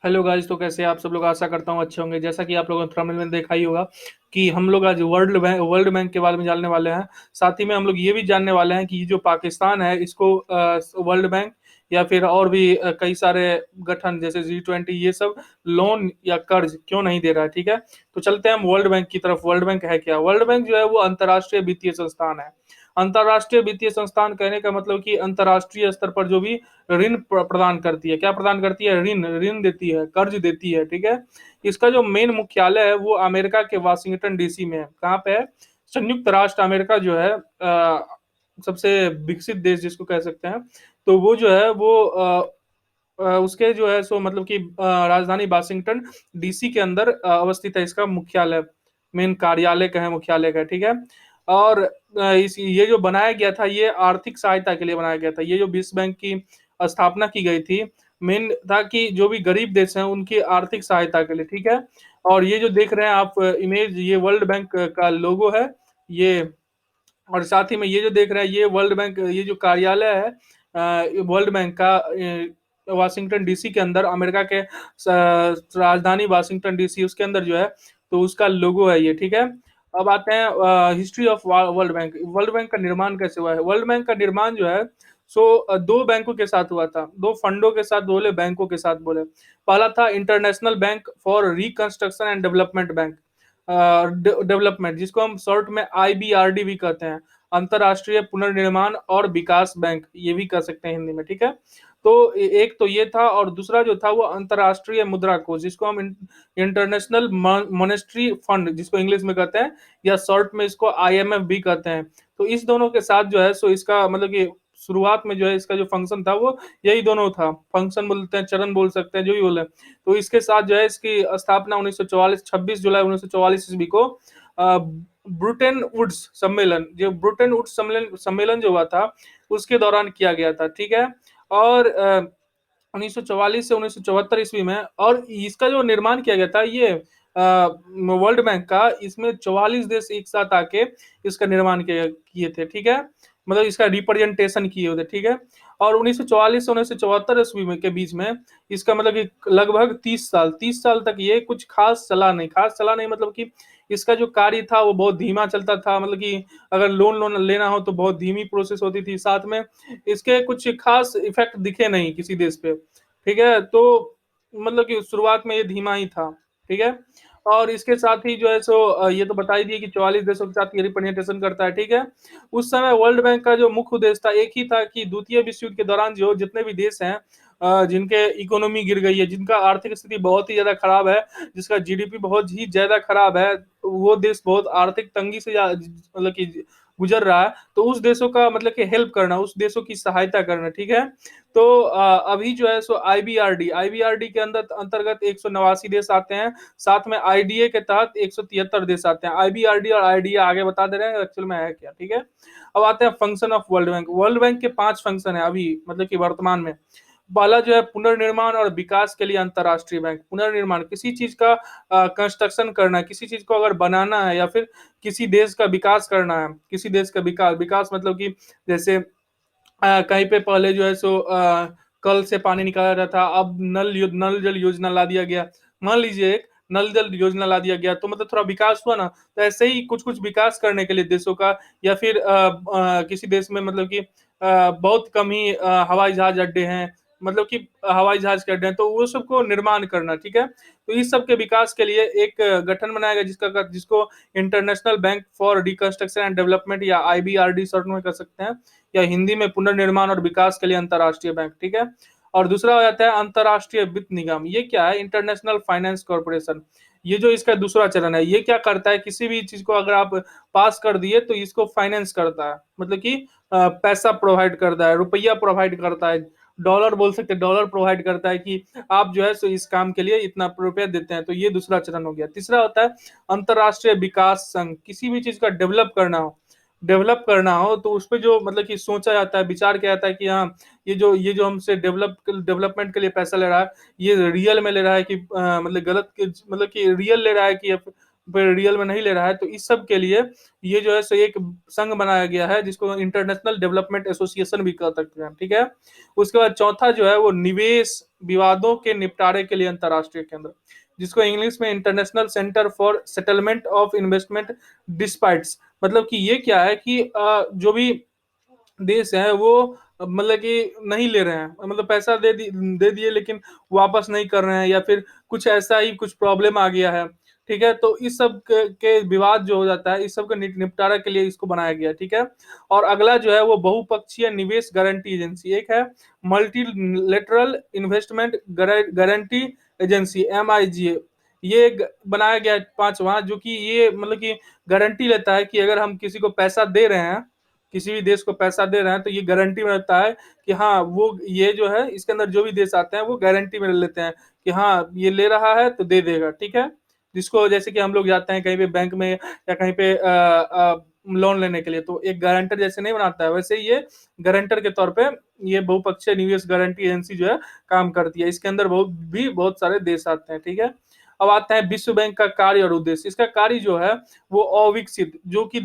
Hello guys, तो कैसे हैं आप सब लोग। आशा करता हूँ अच्छे होंगे। जैसा कि आप लोगों ने थंबनेल में देखा ही होगा कि हम लोग आज वर्ल्ड बैंक के बारे में जानने वाले हैं। साथ ही में हम लोग ये भी जानने वाले हैं कि जो पाकिस्तान है इसको वर्ल्ड बैंक या फिर और भी कई सारे गठन जैसे G20 ये सब लोन या कर्ज क्यों नहीं दे रहा है। ठीक है, तो चलते हैं हम वर्ल्ड बैंक की तरफ। वर्ल्ड बैंक है क्या? वर्ल्ड बैंक जो है वो अंतर्राष्ट्रीय वित्तीय संस्थान है। अंतर्राष्ट्रीय वित्तीय संस्थान कहने का मतलब कि अंतर्राष्ट्रीय स्तर पर जो भी ऋण प्रदान करती है। क्या प्रदान करती है? ऋण ऋण देती है, कर्ज देती है। ठीक है, इसका जो मेन मुख्यालय है वो अमेरिका के वाशिंगटन डीसी में है। कहाँ पे है? संयुक्त राष्ट्र अमेरिका जो है सबसे विकसित देश जिसको कह सकते हैं, तो वो जो है वो उसके जो है सो मतलब कि राजधानी वाशिंगटन डीसी के अंदर अवस्थित है इसका मुख्यालय। मेन कार्यालय का है, मुख्यालय का है। ठीक है, और इस ये जो बनाया गया था ये आर्थिक सहायता के लिए बनाया गया था। ये जो विश्व बैंक की स्थापना की गई थी, मेन था कि जो भी गरीब देश हैं उनकी आर्थिक सहायता के लिए। ठीक है, और ये जो देख रहे हैं आप इमेज, ये वर्ल्ड बैंक का लोगो है ये। और साथ ही में ये जो देख रहे हैं ये वर्ल्ड बैंक, ये जो कार्यालय है वर्ल्ड बैंक का वाशिंगटन डीसी के अंदर, अमेरिका के राजधानी वाशिंगटन डीसी उसके अंदर जो है, तो उसका लोगो है ये। ठीक है, अब आते हैं history of world bank. World bank का निर्माण कैसे हुआ है? वर्ल्ड बैंक का निर्माण जो है सो दो बैंकों के साथ हुआ था, दो फंडों के साथ बोले, बैंकों के साथ बोले। पहला था international bank for reconstruction and development bank, development, जिसको हम शॉर्ट में IBRD भी कहते हैं, अंतरराष्ट्रीय पुनर्निर्माण और विकास बैंक ये भी कह सकते हैं हिंदी में। ठीक है, तो एक तो ये था, और दूसरा जो था वो अंतरराष्ट्रीय मुद्रा कोष, जिसको हम इंटरनेशनल मॉनेटरी फंड जिसको इंग्लिश में कहते हैं, या शॉर्ट में इसको IMF भी कहते हैं। तो इस दोनों के साथ जो है सो इसका मतलब कि शुरुआत में जो है इसका जो फंक्शन था वो यही दोनों था। फंक्शन बोलते हैं, चरण बोल सकते हैं, जो भी बोले। तो इसके साथ जो है इसकी स्थापना 1944 26 जुलाई 1944 ईस्वी को ब्रुटेन वुड्स सम्मेलन, जो ब्रुटेन वुड्स सम्मेलन जो हुआ था उसके दौरान किया गया था। ठीक है, और 1944 से 1974 ईस्वी में, और इसका जो निर्माण किया गया था ये वर्ल्ड बैंक का, इसमें 44 देश एक साथ आके इसका निर्माण किए थे। ठीक है, मतलब इसका रिप्रेजेंटेशन किए हुए थे। ठीक है, और 1944 से 1974 ईस्वी में के बीच में इसका मतलब कि लगभग 30 साल तक ये कुछ खास चला नहीं, मतलब कि इसका जो कार्य था वो बहुत धीमा चलता था। मतलब कि अगर लोन लोन लेना हो तो बहुत धीमी प्रोसेस होती थी। साथ में इसके कुछ खास इफेक्ट दिखे नहीं किसी देश पे। ठीक है, तो मतलब कि शुरुआत में ये धीमा ही था। ठीक है, और इसके साथ ही जो है सो ये तो बता ही दिए कि 44 देशों के साथ ये रिप्रेजेंटेशन करता है। ठीक है, उस समय वर्ल्ड बैंक का जो मुख्य उद्देश्य था एक ही था कि द्वितीय विश्व युद्ध के दौरान जो जितने भी देश हैं जिनके इकोनॉमी गिर गई है, जिनका आर्थिक स्थिति बहुत ही ज्यादा खराब है, जिसका GDP बहुत ही ज्यादा खराब है, वो देश बहुत आर्थिक तंगी से मतलब कि गुजर रहा है, तो उस देशों का मतलब कि हेल्प करना, उस देशों की सहायता करना। ठीक है, तो अभी जो है सो आईबीआरडी के अंदर अंतर्गत 189 देश आते हैं। साथ में IDA के तहत 173 देश आते हैं। IBRD और IDA आगे बता दे रहे हैं एक्चुअल में है क्या। ठीक है, अब आते हैं function of world bank. World bank के 5 फंक्शन है अभी मतलब कि वर्तमान में। पहला जो है पुनर्निर्माण और विकास के लिए अंतरराष्ट्रीय बैंक। पुनर्निर्माण, किसी चीज का कंस्ट्रक्शन करना है, किसी चीज को अगर बनाना है या फिर किसी देश का विकास करना है, किसी देश का विकास विकास मतलब कि जैसे कहीं पे पहले जो है सो कल से पानी निकाला जाता था, अब नल जल योजना ला दिया गया। मान लीजिए एक नल जल योजना ला दिया गया तो मतलब थोड़ा विकास हुआ ना। तो ऐसे ही कुछ कुछ विकास करने के लिए देशों का, या फिर किसी देश में मतलब कि बहुत कम ही हवाई जहाज अड्डे हैं, मतलब कि हवाई जहाज के अड्डे हैं, तो वो सबको निर्माण करना। ठीक है, तो इस सब के विकास के लिए एक गठन बनाया गया जिसको international bank for reconstruction and development या IBRD शॉर्ट में कर सकते हैं, या हिंदी में पुनर्निर्माण और विकास के लिए अंतरराष्ट्रीय बैंक। ठीक है, और दूसरा हो जाता है अंतरराष्ट्रीय वित्त निगम। ये क्या है? International finance corporation. ये जो इसका दूसरा चरण है, ये क्या करता है? किसी भी चीज को अगर आप पास कर दिए तो इसको फाइनेंस करता है, मतलब कि पैसा प्रोवाइड करता है, रुपया प्रोवाइड करता है, डॉलर बोल सकते हैं, डॉलर प्रोवाइड करता है कि आप जो है सो इस काम के लिए इतना रुपया देते हैं। तो ये दूसरा चरण हो गया। तीसरा होता है अंतरराष्ट्रीय विकास संघ। किसी भी चीज का डेवलप करना हो तो उस पे जो मतलब कि सोचा जाता है, विचार किया जाता है कि हाँ, ये जो हमसे डेवलपमेंट के लिए पैसा ले रहा है, ये रियल में ले रहा है कि मतलब गलत मतलब कि रियल ले रहा है कि पे रियल में नहीं ले रहा है, तो इस सब के लिए ये जो है सो एक संघ बनाया गया है, जिसको इंटरनेशनल डेवलपमेंट एसोसिएशन भी कह सकते हैं, ठीक है। उसके बाद चौथा जो है वो निवेश विवादों के निपटारे के लिए अंतर्राष्ट्रीय केंद्र, जिसको इंग्लिश में international centre for settlement of investment disputes. मतलब कि ये क्या है कि जो भी देश है वो मतलब कि नहीं ले रहे हैं, मतलब पैसा दे दिए लेकिन वापस नहीं कर रहे हैं, या फिर कुछ ऐसा ही कुछ प्रॉब्लम आ गया है, ठीक है। तो इस सब के विवाद जो हो जाता है, इस सब के निपटारा के लिए इसको बनाया गया, ठीक है। और अगला जो है वो बहुपक्षीय निवेश गारंटी एजेंसी, एक है multilateral investment guarantee agency, MIGA। ये बनाया गया पांचवा, जो कि ये मतलब कि गारंटी लेता है कि अगर हम किसी को पैसा दे रहे हैं, किसी भी देश को पैसा दे रहे हैं, तो ये गारंटी में रहता है कि हाँ वो ये जो है इसके अंदर जो भी देश आते हैं वो गारंटी में लेते हैं कि हाँ ये ले रहा है तो दे देगा, ठीक है। जिसको जैसे कि हम लोग जाते हैं कहीं पे बैंक में या कहीं पे लोन लेने के लिए, तो एक गारंटर जैसे नहीं बनाता है, वैसे ही ये गारंटर के तौर पे ये बहुपक्षीय निवेश गारंटी एजेंसी जो है काम करती है। इसके अंदर बहुत सारे देश आते हैं, ठीक है। अब आता है विश्व बैंक का कार्य और उद्देश्य। इसका कार्य जो है वो अविकसित, जो कि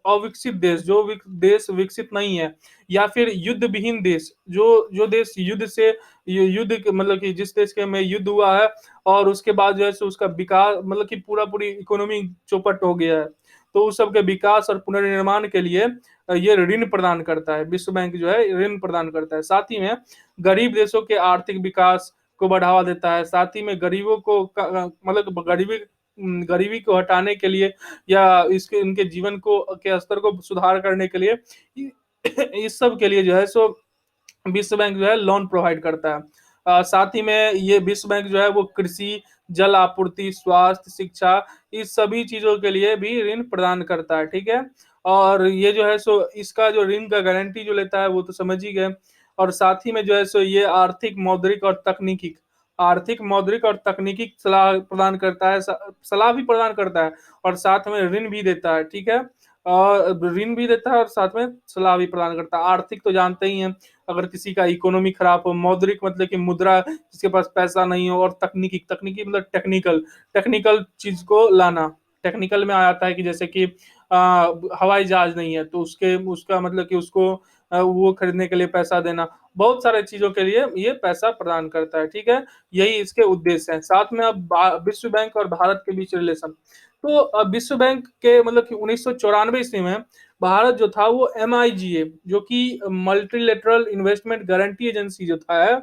अविकसित देश, जो देश विकसित नहीं है, या फिर युद्ध विहीन देश, जो जो देश युद्ध से मतलब कि जिस देश के में युद्ध हुआ है और उसके बाद जो है सो उसका विकास मतलब कि पूरा पूरी इकोनॉमी चौपट हो गया है, तो उस सब के विकास और पुनर्निर्माण के लिए ये ऋण प्रदान करता है। विश्व बैंक जो है ऋण प्रदान करता है। साथ ही में गरीब देशों के आर्थिक विकास को बढ़ावा देता है। साथ ही में गरीबों को मतलब गरीबी को हटाने के लिए या इसके उनके जीवन को के स्तर को सुधार करने के लिए इस सब के लिए जो है सो विश्व बैंक जो है लोन प्रोवाइड करता है। साथ ही में ये विश्व बैंक जो है वो कृषि, जल आपूर्ति, स्वास्थ्य, शिक्षा, इस सभी चीजों के लिए भी ऋण प्रदान करता है, ठीक है। और ये जो है सो इसका जो ऋण का गारंटी जो लेता है वो तो समझ ही गए। और साथ ही में जो है सो ये आर्थिक मौद्रिक और तकनीकी सलाह प्रदान करता है, सलाह भी प्रदान करता है, और साथ में ऋण भी देता है, ठीक है। ऋण भी देता है और साथ में सलाह भी प्रदान करता है। आर्थिक तो जानते ही हैं, अगर किसी का इकोनॉमी खराब हो, मौद्रिक मतलब कि मुद्रा जिसके पास पैसा नहीं हो, और तकनीकी तकनीकी मतलब टेक्निकल चीज को लाना। टेक्निकल में आ जाता है कि जैसे कि हवाई जहाज नहीं है तो उसके उसका मतलब कि उसको वो खरीदने के लिए पैसा देना, बहुत सारे चीजों के लिए ये पैसा प्रदान करता है, ठीक है। यही इसके उद्देश्य है। साथ में अब विश्व बैंक और भारत के बीच रिलेशन, तो विश्व बैंक के मतलब कि 1994 ईस्वी में भारत जो था वो MIGA, जो कि मल्टीलेटरल इन्वेस्टमेंट गारंटी एजेंसी जो था है,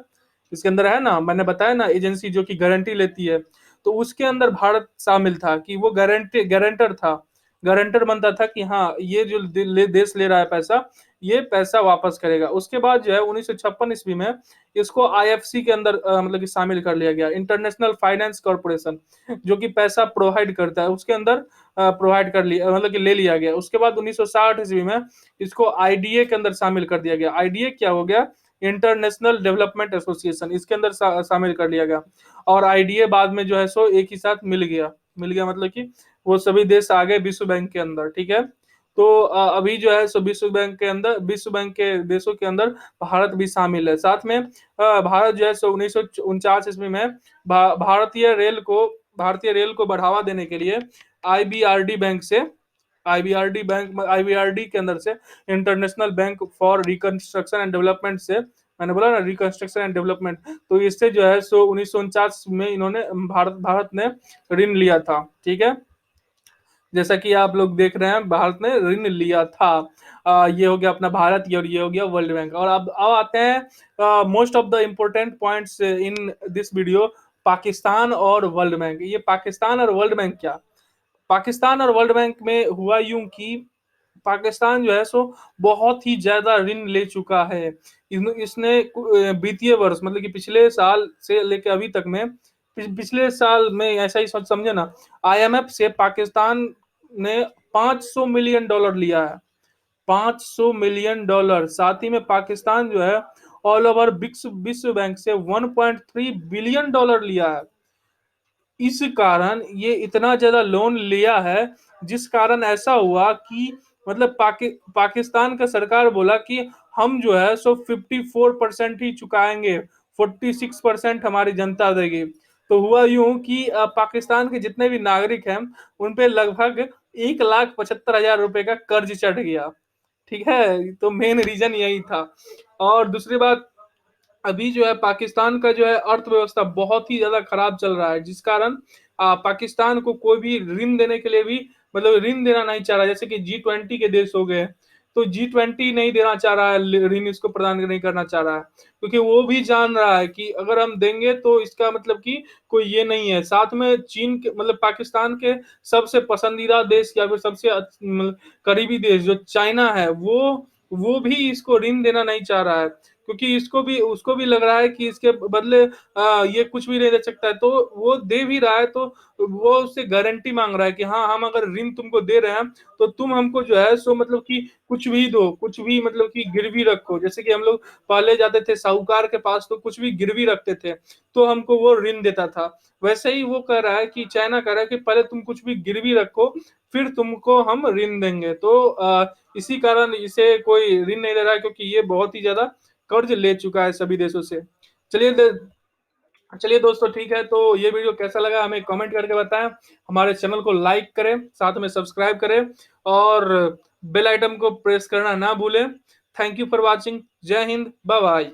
इसके अंदर है ना, मैंने बताया ना एजेंसी जो कि गारंटी लेती है, तो उसके अंदर भारत शामिल था कि वो गारंटर था, गारंटर बनता था कि हाँ ये जो देश ले रहा है पैसा, ये पैसा वापस करेगा। उसके बाद जो है 1956 ईस्वी में इसको IFC के अंदर मतलब कि शामिल कर लिया गया, इंटरनेशनल फाइनेंस कॉर्पोरेशन, जो कि पैसा प्रोवाइड करता है, उसके अंदर प्रोवाइड कर लिया मतलब कि ले लिया गया। उसके बाद 1960 ईस्वी में इसको IDA के अंदर शामिल कर दिया गया। IDA क्या हो गया, इंटरनेशनल डेवलपमेंट एसोसिएशन, इसके अंदर शामिल कर लिया गया। और IDA बाद में जो है सो एक ही साथ मिल गया मतलब कि वो सभी देश आ गए विश्व बैंक के अंदर, ठीक है। तो अभी जो है सो विश्व बैंक के देशों के अंदर भारत भी शामिल है। साथ में भारत जो है सो 1949 ईस्वी में भारतीय रेल को बढ़ावा देने के लिए IBRD बैंक से IBRD के अंदर से international bank for reconstruction and development से, मैंने बोला ना रिकंस्ट्रक्शन एंड डेवलपमेंट, तो इससे जो है सो 1949 में इन्होंने भारत ने ऋण लिया था, ठीक है। जैसा कि आप लोग देख रहे हैं भारत ने ऋण लिया था। ये हो गया अपना भारत, ये और ये हो गया वर्ल्ड बैंक। और अब आते हैं most of the important points in this video, Pakistan और वर्ल्ड बैंक। ये पाकिस्तान और वर्ल्ड बैंक क्या, पाकिस्तान और वर्ल्ड बैंक में हुआ यूं कि पाकिस्तान जो है सो बहुत ही ज्यादा ऋण ले चुका है। इसने वित्तीय वर्ष मतलब कि पिछले साल से लेकर अभी तक में पिछले साल में ऐसा ही सोच समझे ना, IMF से पाकिस्तान ने $500 मिलियन लिया है, $500 मिलियन। साथ ही में पाकिस्तान जो है ऑल ओवर विश्व बैंक से $1.3 बिलियन लिया है। इस कारण ये इतना ज्यादा लोन लिया है, जिस कारण ऐसा हुआ कि मतलब पाकिस्तान का सरकार बोला कि हम जो है सो 54% ही चुकाएंगे, 46% हमारी जनता देगी। तो हुआ यूँ कि पाकिस्तान के जितने भी नागरिक हैं, उन पे लगभग 1,75,000 रुपए का कर्ज चढ़ गया। ठीक है? तो मेन रीज़न यही था। और दूसरी बात, अभी जो है पाकिस्तान का जो है अर्थव्यवस्था बहुत ही ज़्यादा खराब चल रहा है, जिस कारण पाकिस्तान को कोई भी ऋण देने के लिए भी, मतलब ऋण देना नहीं चाह रहा है। जैसे कि G20 के देश हो गए, तो G20 नहीं देना चाह रहा है, ऋण इसको प्रदान नहीं करना चाह रहा है, क्योंकि वो भी जान रहा है कि अगर हम देंगे तो इसका मतलब कि कोई ये नहीं है। साथ में चीन के, मतलब पाकिस्तान के सबसे पसंदीदा देश या फिर सबसे मतलब करीबी देश जो चाइना है, वो भी इसको ऋण देना नहीं चाह रहा है, क्योंकि इसको भी, उसको भी लग रहा है कि इसके बदले ये कुछ भी नहीं दे सकता है। तो वो दे भी रहा है, तो वो उससे गारंटी मांग रहा है कि हाँ, हम अगर ऋण तुमको दे रहे हैं तो तुम हमको जो है सो मतलब कि कुछ भी दो, कुछ भी मतलब कि गिरवी रखो। जैसे कि हम लोग पहले जाते थे साहूकार के पास, तो कुछ भी गिरवी रखते थे तो हमको वो ऋण देता था। वैसे ही वो कह रहा है कि चाइना कह रहा है कि पहले तुम कुछ भी गिरवी रखो, फिर तुमको हम ऋण देंगे। तो इसी कारण इसे कोई ऋण नहीं दे रहा है, क्योंकि ये बहुत ही ज्यादा कर्ज ले चुका है सभी देशों से। चलिए चलिए दोस्तों, ठीक है, तो ये वीडियो कैसा लगा हमें कमेंट करके बताएं। हमारे चैनल को लाइक करें, साथ में सब्सक्राइब करें, और बेल आइटम को प्रेस करना ना भूलें। Thank you for watching. जय हिंद, बाय बाय।